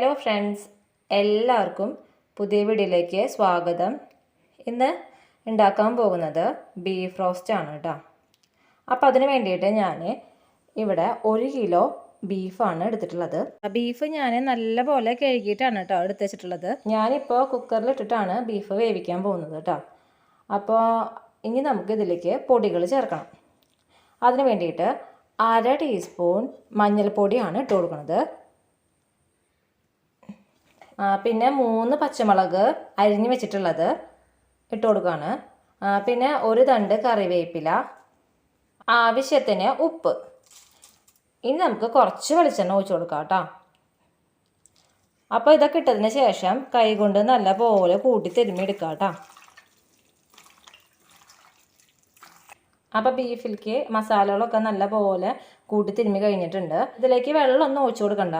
Hello friends, എല്ലാവർക്കും പുതിയ വീഡിയോയിലേക്ക് സ്വാഗതം. ഇന്ന് ഉണ്ടാക്കാൻ പോകുന്നത് ബീഫ് റോസ്റ്റ് ആണ് കേട്ടോ. അപ്പോൾ അതിന് വേണ്ടിയിട്ട് ഞാൻ ഇവിടെ 1 കിലോ ബീഫാണ് എടുത്തിട്ടുള്ളത്. ബീഫ് ഞാൻ നല്ലപോലെ കഴുകിയിട്ടാണ് കേട്ടോ എടുത്ത് വെച്ചിട്ടുള്ളത്. ഞാനിപ്പോൾ കുക്കറിലിട്ടിട്ടാണ് ബീഫ് വേവിക്കാൻ പോകുന്നത് കേട്ടോ. അപ്പോൾ ഇനി നമുക്ക് ഇതിലേക്ക് പൊടികൾ ചേർക്കണം. അതിന് വേണ്ടിയിട്ട് 1/2 ടീസ്പൂൺ മഞ്ഞൾപ്പൊടിയാണ് ഇട്ട് കൊടുക്കുന്നത്. പിന്നെ 3 പച്ചമുളക് അരിഞ്ഞ് വെച്ചിട്ടുള്ളത് ഇട്ട് കൊടുക്കുകയാണ്. പിന്നെ 1 തണ്ട് കറിവേപ്പില, ആവശ്യത്തിന് ഉപ്പ്. ഇനി നമുക്ക് കുറച്ച് വെളിച്ചെണ്ണ ഒഴിച്ച് കൊടുക്കാം കേട്ടോ. അപ്പോൾ ഇതൊക്കെ ഇട്ടതിന് ശേഷം കൈ കൊണ്ട് നല്ലപോലെ കൂട്ടി തിരുമ്മിയെടുക്കാം കേട്ടോ. അപ്പോൾ ബീഫിലേക്ക് മസാലകളൊക്കെ നല്ലപോലെ കൂട്ടി തിരുമ്മി കഴിഞ്ഞിട്ടുണ്ട്. ഇതിലേക്ക് വെള്ളമൊന്നും ഒഴിച്ചു കൊടുക്കണ്ട,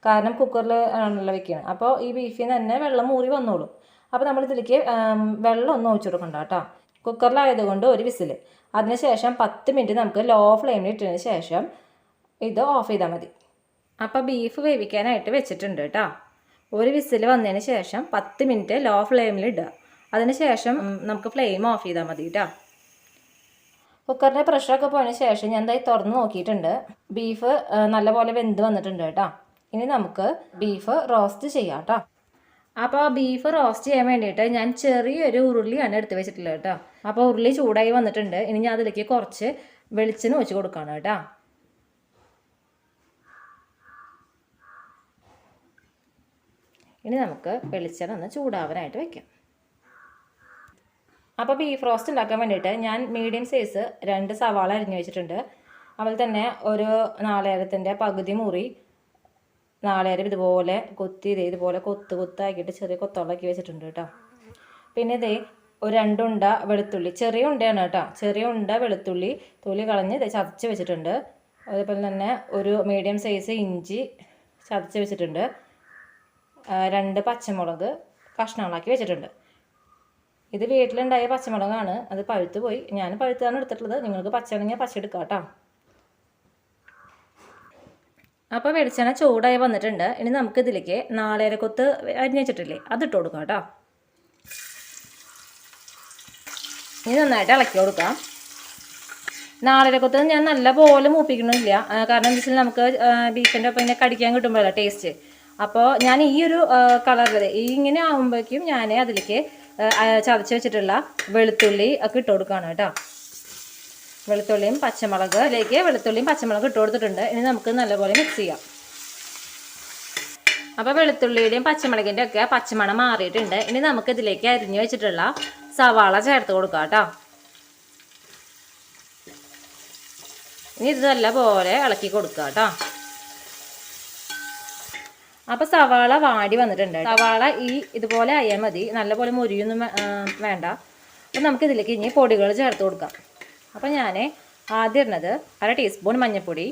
കാരണം കുക്കറിൽ ആണല്ലോ വെക്കുകയാണ്. അപ്പോൾ ഈ ബീഫിൽ നിന്ന് തന്നെ വെള്ളം മൂറി വന്നോളൂ. അപ്പോൾ നമ്മൾ ഇതിലേക്ക് വെള്ളമൊന്നും ഒഴിച്ചു കൊടുക്കണ്ട കേട്ടോ. കുക്കറിലായതുകൊണ്ട് 1 വിസിൽ, അതിനുശേഷം 10 മിനിറ്റ് നമുക്ക് ലോ ഫ്ലെയിമിൽ ഇട്ടതിന് ശേഷം ഇത് ഓഫ് ചെയ്താൽ മതി. അപ്പോൾ ബീഫ് വേവിക്കാനായിട്ട് വെച്ചിട്ടുണ്ട് കേട്ടോ. 1 വിസിൽ വന്നതിന് ശേഷം 10 മിനിറ്റ് ലോ ഫ്ലെയിമിൽ ഇടുക. അതിന് ശേഷം നമുക്ക് ഫ്ലെയിം ഓഫ് ചെയ്താൽ മതി കേട്ടോ. കുക്കറിൻ്റെ പ്രഷറൊക്കെ പോയതിന് ശേഷം ഞാൻ എന്തായി തുറന്ന് നോക്കിയിട്ടുണ്ട്. ബീഫ് നല്ലപോലെ വെന്ത് വന്നിട്ടുണ്ട് കേട്ടോ. ഇനി നമുക്ക് ബീഫ് റോസ്റ്റ് ചെയ്യാം കേട്ടോ. അപ്പോൾ ബീഫ് റോസ്റ്റ് ചെയ്യാൻ വേണ്ടിയിട്ട് ഞാൻ ചെറിയൊരു ഉരുളിയാണ് എടുത്ത് വെച്ചിട്ടുള്ളത് കേട്ടോ. അപ്പോൾ ഉരുളി ചൂടായി വന്നിട്ടുണ്ട്. ഇനി ഞാൻ അതിലേക്ക് കുറച്ച് വെളിച്ചെണ്ണ ഒഴിച്ച് കൊടുക്കുകയാണ് കേട്ടോ. ഇനി നമുക്ക് വെളിച്ചെണ്ണ ഒന്ന് ചൂടാവാനായിട്ട് വയ്ക്കാം. അപ്പോൾ ബീഫ് റോസ്റ്റ് ഉണ്ടാക്കാൻ വേണ്ടിയിട്ട് ഞാൻ മീഡിയം സൈസ് 2 സവാള അരിഞ്ഞ് വെച്ചിട്ടുണ്ട്. അതുപോലെ തന്നെ ഒരു നാളികേരത്തിൻ്റെ പകുതി മുറി നാളികേരം ഇതുപോലെ ഇതുപോലെ കൊത്താക്കിയിട്ട് ചെറിയ കൊത്തോളാക്കി വെച്ചിട്ടുണ്ട് കേട്ടോ. പിന്നെ ഇതേ ഒരു 2 ഉണ്ട വെളുത്തുള്ളി, ചെറിയ ഉണ്ടയാണ് കേട്ടോ. ചെറിയ ഉണ്ട വെളുത്തുള്ളി തൊലി കളഞ്ഞ് ചതച്ച് വെച്ചിട്ടുണ്ട്. അതുപോലെ തന്നെ ഒരു മീഡിയം സൈസ് ഇഞ്ചി ചതച്ച് വെച്ചിട്ടുണ്ട്. 2 പച്ചമുളക് കഷ്ണങ്ങളാക്കി വെച്ചിട്ടുണ്ട്. ഇത് വീട്ടിലുണ്ടായ പച്ചമുളകാണ്, അത് പഴുത്ത് പോയി. ഞാൻ പഴുത്താണ് എടുത്തിട്ടുള്ളത്. നിങ്ങൾക്ക് പച്ചയാണെങ്കിൽ പച്ച എടുക്കാം കേട്ടോ. അപ്പോൾ വെളിച്ചെണ്ണ ചൂടായി വന്നിട്ടുണ്ട്. ഇനി നമുക്ക് ഇതിലേക്ക് നാളികേരക്കൊത്ത് അരിഞ്ഞ് വെച്ചിട്ടില്ലേ, അതിട്ട് കൊടുക്കാം കേട്ടോ. ഇനി നന്നായിട്ട് ഇളക്കി കൊടുക്കാം. നാളികേരക്കൊത്ത് ഞാൻ നല്ലപോലെ മൂപ്പിക്കണില്ല, കാരണം എന്താ വെച്ചാൽ നമുക്ക് ബീഫിൻ്റെ ഒപ്പം ഇങ്ങനെ കടിക്കാൻ കിട്ടുമ്പോഴല്ല ടേസ്റ്റ്. അപ്പോൾ ഞാൻ ഈ ഒരു കളറിൽ ഇങ്ങനെ ആകുമ്പോഴേക്കും ഞാൻ അതിലേക്ക് ചതച്ച് വെച്ചിട്ടുള്ള വെളുത്തുള്ളി ഒക്കെ ഇട്ട് കൊടുക്കുകയാണ് കേട്ടോ. വെളുത്തുള്ളിയും പച്ചമുളക് ഇട്ട് കൊടുത്തിട്ടുണ്ട്. ഇനി നമുക്ക് നല്ലപോലെ മിക്സ് ചെയ്യാം. അപ്പോൾ വെളുത്തുള്ളിയുടെയും പച്ചമുളകിൻ്റെ ഒക്കെ പച്ചമണം മാറിയിട്ടുണ്ട്. ഇനി നമുക്ക് ഇതിലേക്ക് അരിഞ്ഞു വെച്ചിട്ടുള്ള സവാള ചേർത്ത് കൊടുക്കാം കേട്ടോ. ഇനി ഇത് നല്ലപോലെ ഇളക്കി കൊടുക്കുക കേട്ടോ. അപ്പോൾ സവാള വാടി വന്നിട്ടുണ്ട്. സവാള ഇതുപോലെ ആയാൽ മതി, നല്ലപോലെ മുരിയൊന്നും വേണ്ട. അപ്പം നമുക്കിതിലേക്ക് ഇനി പൊടികൾ ചേർത്ത് കൊടുക്കാം. അപ്പോൾ ഞാൻ ആദ്യം ഇടുന്നത് 1/2 ടീസ്പൂൺ മഞ്ഞൾപ്പൊടി,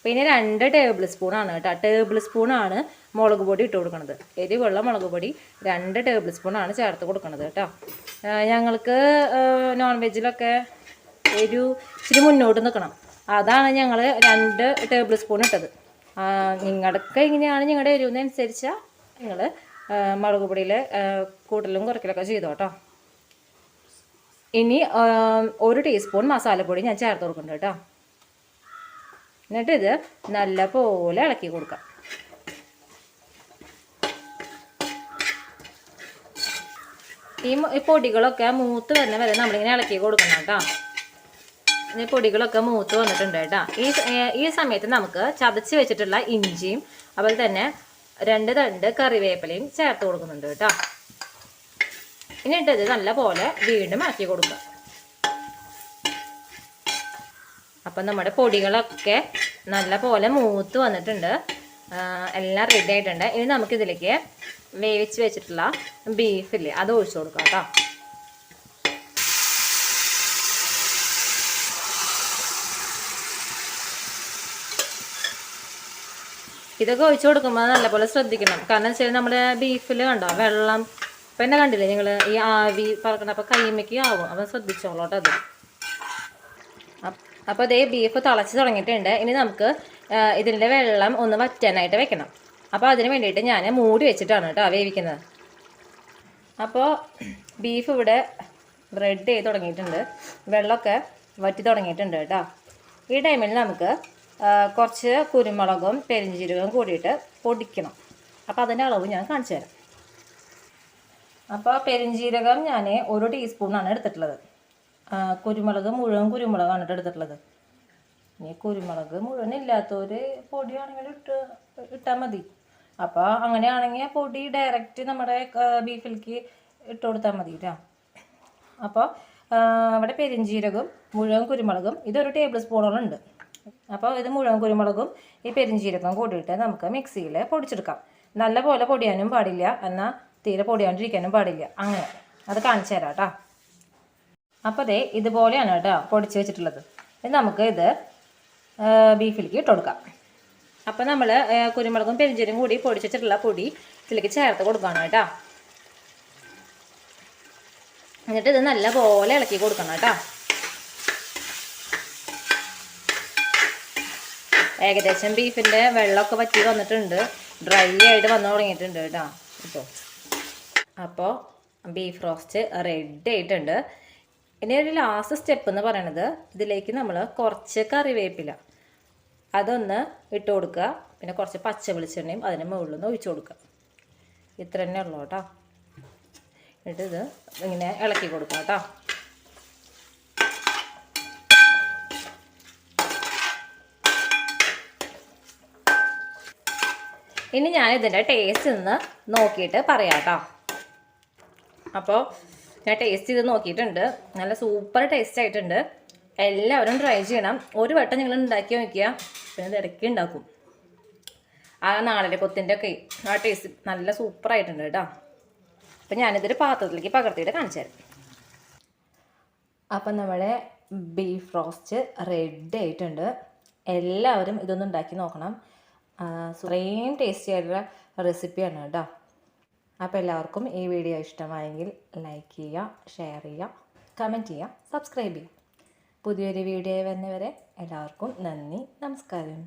പിന്നെ 2 ടേബിൾ സ്പൂണാണ് കേട്ടോ. ടേബിൾ സ്പൂണാണ് മുളക് പൊടി ഇട്ട് കൊടുക്കുന്നത്. എരിവുള്ള മുളക് പൊടി 2 ടേബിൾ സ്പൂണാണ് ചേർത്ത് കൊടുക്കുന്നത് കേട്ടോ. ഞങ്ങൾക്ക് നോൺ വെജിലൊക്കെ ഇച്ചിരി മുന്നോട്ട് നിൽക്കണം, അതാണ് ഞങ്ങൾ 2 ടേബിൾ സ്പൂൺ ഇട്ടത്. നിങ്ങളുടെയൊക്കെ എങ്ങനെയാണ് നിങ്ങളുടെ എരിവിനനുസരിച്ചാൽ നിങ്ങൾ മുളക് പൊടിയിൽ കൂട്ടലും കുറയ്ക്കലൊക്കെ ചെയ്തോ കേട്ടോ. ഇനി 1 ടീസ്പൂൺ മസാലപ്പൊടി ഞാൻ ചേർത്ത് കൊടുക്കുന്നുണ്ട് കേട്ടോ. എന്നിട്ട് ഇത് നല്ലപോലെ ഇളക്കി കൊടുക്കാം. ഈ പൊടികളൊക്കെ മൂത്ത് വരുന്ന വരെ നമ്മളിങ്ങനെ ഇളക്കി കൊടുക്കണം കേട്ടോ. പൊടികളൊക്കെ മൂത്ത് വന്നിട്ടുണ്ട് കേട്ടോ. ഈ സമയത്ത് നമുക്ക് ചതച്ച് വെച്ചിട്ടുള്ള ഇഞ്ചിയും അതുപോലെ തന്നെ 2 തണ്ട് കറിവേപ്പിലയും ചേർത്ത് കൊടുക്കുന്നുണ്ട് കേട്ടോ. ഇനി ഇട്ടത് നല്ലപോലെ വീണ്ടും ഇളക്കി കൊടുക്കുക. അപ്പം നമ്മുടെ പൊടികളൊക്കെ നല്ലപോലെ മൂത്ത് വന്നിട്ടുണ്ട്, എല്ലാം റെഡി ആയിട്ടുണ്ട്. ഇനി നമുക്കിതിലേക്ക് വേവിച്ച് വെച്ചിട്ടുള്ള ബീഫില്ലേ, അത് ഒഴിച്ചു കൊടുക്കാം കേട്ടോ. ഇതൊക്കെ ഒഴിച്ചു കൊടുക്കുമ്പോൾ നല്ലപോലെ ശ്രദ്ധിക്കണം, കാരണം വെച്ചാൽ നമ്മുടെ ബീഫിൽ കണ്ടോ വെള്ളം പിന്നെ കണ്ടില്ലേ നിങ്ങൾ, ഈ ആവി പറക്കണം, അപ്പോൾ കൈമയ്ക്ക് ആവും. അപ്പം ശ്രദ്ധിച്ചോളോട്ടോ അത്. അപ്പോൾ അതേ ബീഫ് തിളച്ച് തുടങ്ങിയിട്ടുണ്ട്. ഇനി നമുക്ക് ഇതിൻ്റെ വെള്ളം ഒന്ന് വറ്റാനായിട്ട് വെക്കണം. അപ്പോൾ അതിന് വേണ്ടിയിട്ട് ഞാൻ മൂടി വെച്ചിട്ടാണ് കേട്ടോ വേവിക്കുന്നത്. അപ്പോൾ ബീഫ് ഇവിടെ റെഡ് ചെയ്ത് തുടങ്ങിയിട്ടുണ്ട്, വെള്ളമൊക്കെ വറ്റി തുടങ്ങിയിട്ടുണ്ട് കേട്ടോ. ഈ ടൈമിൽ നമുക്ക് കുറച്ച് കുരുമുളകും പെരിഞ്ചീരകവും കൂടിയിട്ട് പൊടിക്കണം. അപ്പോൾ അതിൻ്റെ അളവ് ഞാൻ കാണിച്ചു തരാം. അപ്പോൾ പെരിഞ്ചീരകം ഞാൻ 1 ടീസ്പൂണാണ് എടുത്തിട്ടുള്ളത്. കുരുമുളക് മുഴുവൻ കുരുമുളകാണ് എടുത്തിട്ടുള്ളത്. ഇനി കുരുമുളക് മുഴുവൻ ഇല്ലാത്തവർ പൊടിയാണെങ്കിൽ ഇട്ടാൽ മതി. അപ്പോൾ അങ്ങനെയാണെങ്കിൽ പൊടി ഡയറക്റ്റ് നമ്മുടെ ബീഫിലേക്ക് ഇട്ട് കൊടുത്താൽ മതി കേട്ടോ. അപ്പോൾ അവിടെ പെരിഞ്ചീരകവും മുഴുവൻ കുരുമുളകും ഇതൊരു ടേബിൾ സ്പൂണോളം ഉണ്ട്. അപ്പോൾ ഇത് മുഴുവൻ കുരുമുളകും ഈ പെരിഞ്ചീരകവും കൂടിയിട്ട് നമുക്ക് മിക്സിയിൽ പൊടിച്ചെടുക്കാം. നല്ല പോലെ പൊടിയാനും പാടില്ല, എന്നാൽ തീരെ പൊടിയാണ്ടിരിക്കാനും പാടില്ല. അങ്ങനെ അത് കാണിച്ചു തരാം കേട്ടോ. അപ്പോൾ ദേ ഇതുപോലെയാണ് കേട്ടോ പൊടിച്ച് വെച്ചിട്ടുള്ളത്. ഇത് നമുക്ക് ഇത് ബീഫിലേക്ക് ഇട്ട് കൊടുക്കാം. അപ്പോൾ നമ്മൾ കുരുമുളകും പെരിഞ്ചീരകവും കൂടി പൊടിച്ച് വെച്ചിട്ടുള്ള പൊടി ഇതിലേക്ക് ചേർത്ത് കൊടുക്കണം കേട്ടോ. എന്നിട്ട് ഇത് നല്ല പോലെ ഇളക്കി കൊടുക്കണം കേട്ടോ. ഏകദേശം ബീഫിൻ്റെ വെള്ളമൊക്കെ വറ്റി വന്നിട്ടുണ്ട്, ഡ്രൈ ആയിട്ട് വന്നു തുടങ്ങിയിട്ടുണ്ട് കേട്ടോ ഇപ്പോൾ. അപ്പോൾ ബീഫ് റോസ്റ്റ് റെഡി ആയിട്ടുണ്ട്. ഇനി ഒരു ലാസ്റ്റ് സ്റ്റെപ്പ് എന്ന് പറയണത്, ഇതിലേക്ക് നമ്മൾ കുറച്ച് കറിവേപ്പില അതൊന്ന് ഇട്ട് കൊടുക്കുക. പിന്നെ കുറച്ച് പച്ച വെളിച്ചെണ്ണയും അതിന് മുകളിൽ നിന്ന് ഒഴിച്ചു കൊടുക്കുക. ഇത്ര തന്നെ ഉള്ളൂ കേട്ടോ. എന്നിട്ട് ഇത് ഇങ്ങനെ ഇളക്കി കൊടുക്കുക കേട്ടോ. ഇനി ഞാൻ ഇതിൻ്റെ ടേസ്റ്റ് ഒന്ന് നോക്കിയിട്ട് പറയാം കേട്ടോ. അപ്പോൾ ഞാൻ ടേസ്റ്റ് ചെയ്ത് നോക്കിയിട്ടുണ്ട്, നല്ല സൂപ്പർ ടേസ്റ്റ് ആയിട്ടുണ്ട്. എല്ലാവരും ട്രൈ ചെയ്യണം. ഒരു വട്ടം നിങ്ങൾ ഉണ്ടാക്കി നോക്കിയാൽ പിന്നെ ഇത് ഇടയ്ക്ക് ഉണ്ടാക്കും. ആ നാളെ കൊത്തിൻ്റെ ഒക്കെ ആ ടേസ്റ്റ് നല്ല സൂപ്പറായിട്ടുണ്ട് കേട്ടോ. അപ്പം ഞാനിതൊരു പാത്രത്തിലേക്ക് പകർത്തിയിട്ട് കാണിച്ചു തരാം. അപ്പം നമ്മുടെ ബീഫ് റോസ്റ്റ് റെഡി ആയിട്ടുണ്ട്. എല്ലാവരും ഇതൊന്നും ഉണ്ടാക്കി നോക്കണം. ഇത്രയും ടേസ്റ്റി ആയിട്ടുള്ള റെസിപ്പിയാണ് കേട്ടോ. അപ്പോൾ എല്ലാവർക്കും ഈ വീഡിയോ ഇഷ്ടമായെങ്കിൽ ലൈക്ക് ചെയ്യുക, ഷെയർ ചെയ്യുക, കമൻറ്റ് ചെയ്യുക, സബ്സ്ക്രൈബ് ചെയ്യുക. പുതിയൊരു വീഡിയോ വരുന്നവരെ എല്ലാവർക്കും നന്ദി, നമസ്കാരം.